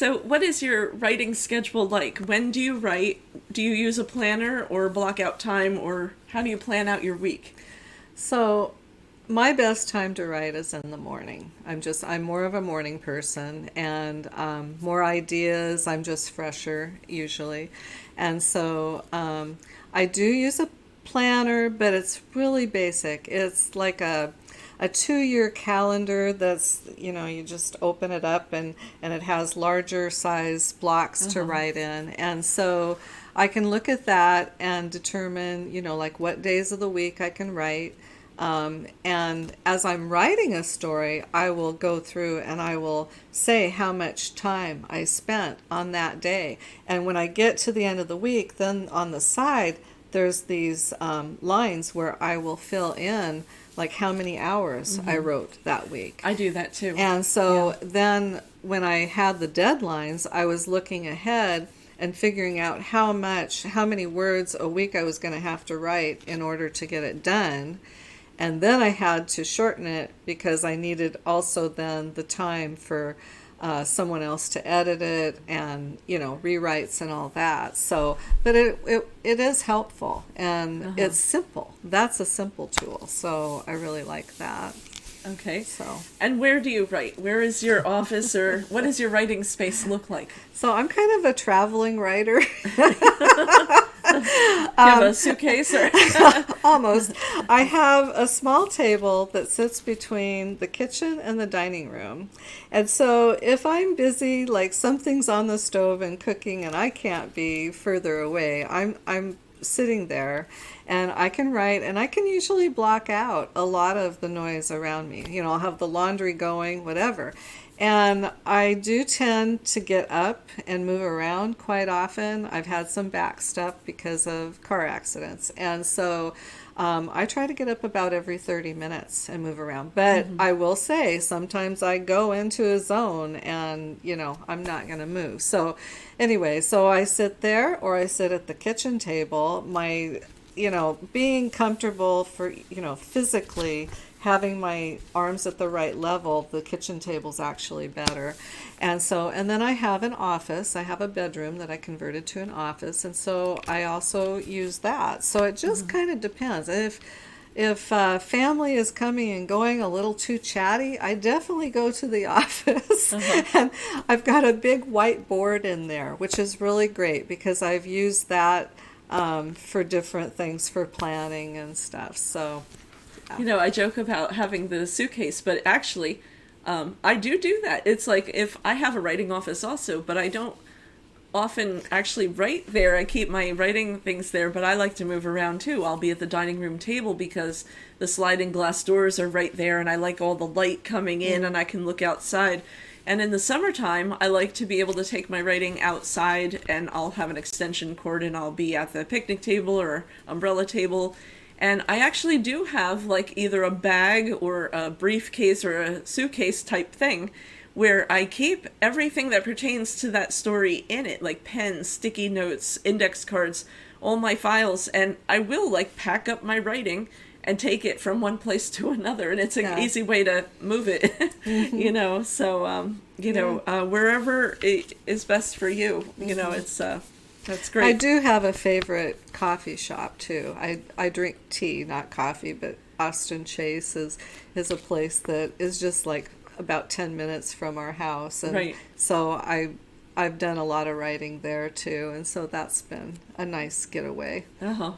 So what is your writing schedule like? When do you write? Do you use a planner or block out time, or how do you plan out your week? So my best time to write is in the morning. I'm more of a morning person, and more ideas. I'm just fresher usually. And so I do use a planner, but it's really basic. It's like a 2-year calendar that's, you just open it up, and it has larger size blocks to Uh-huh. write in. And so I can look at that and determine, like what days of the week I can write. And as I'm writing a story, I will go through and I will say how much time I spent on that day. And when I get to the end of the week, then on the side, there's these lines where I will fill in like how many hours I Mm-hmm. wrote that week. I do that too. And Yeah. so then when I had the deadlines, I was looking ahead and figuring out how many words a week I was going to have to write in order to get it done. And then I had to shorten it because I needed also then the time for someone else to edit it and, rewrites and all that. So, but it is helpful and Uh-huh. it's simple. That's a simple tool. So I really like that. Okay. So, And where do you write? Where is your office, or what does your writing space look like? so I'm kind of a traveling writer. Do you have a suitcase or? Almost. I have a small table that sits between the kitchen and the dining room. And so if I'm busy, like something's on the stove and cooking and I can't be further away, I'm sitting there and I can write, and I can usually block out a lot of the noise around me. I'll have the laundry going, whatever. And I do tend to get up and move around quite often. I've had some back stuff because of car accidents. And so I try to get up about every 30 minutes and move around. But Mm-hmm. I will say sometimes I go into a zone and, I'm not going to move. So anyway, so I sit there or I sit at the kitchen table. Being comfortable for, physically having my arms at the right level, the kitchen table's actually better. And then I have an office. I have a bedroom that I converted to an office, and so I also use that. So it just Mm-hmm. kind of depends. If family is coming and going a little too chatty, I definitely go to the office. Uh-huh. And I've got a big whiteboard in there, which is really great because I've used that for different things for planning and stuff. So, I joke about having the suitcase, but actually, I do that. It's like if I have a writing office also, but I don't often actually write there. I keep my writing things there, but I like to move around too. I'll be at the dining room table because the sliding glass doors are right there, and I like all the light coming in, and I can look outside. And in the summertime, I like to be able to take my writing outside, and I'll have an extension cord, and I'll be at the picnic table or umbrella table. And I actually do have like either a bag or a briefcase or a suitcase type thing where I keep everything that pertains to that story in it, like pens, sticky notes, index cards, all my files, and I will like pack up my writing and take it from one place to another, and it's an yeah. easy way to move it. So Yeah. wherever it is best for you. It's that's I great. do have a favorite coffee shop too. I drink tea, not coffee, but Austin Chase is a place that is just like about 10 minutes from our house, and Right. so I've done a lot of writing there too, and so that's been a nice getaway. Uh-huh.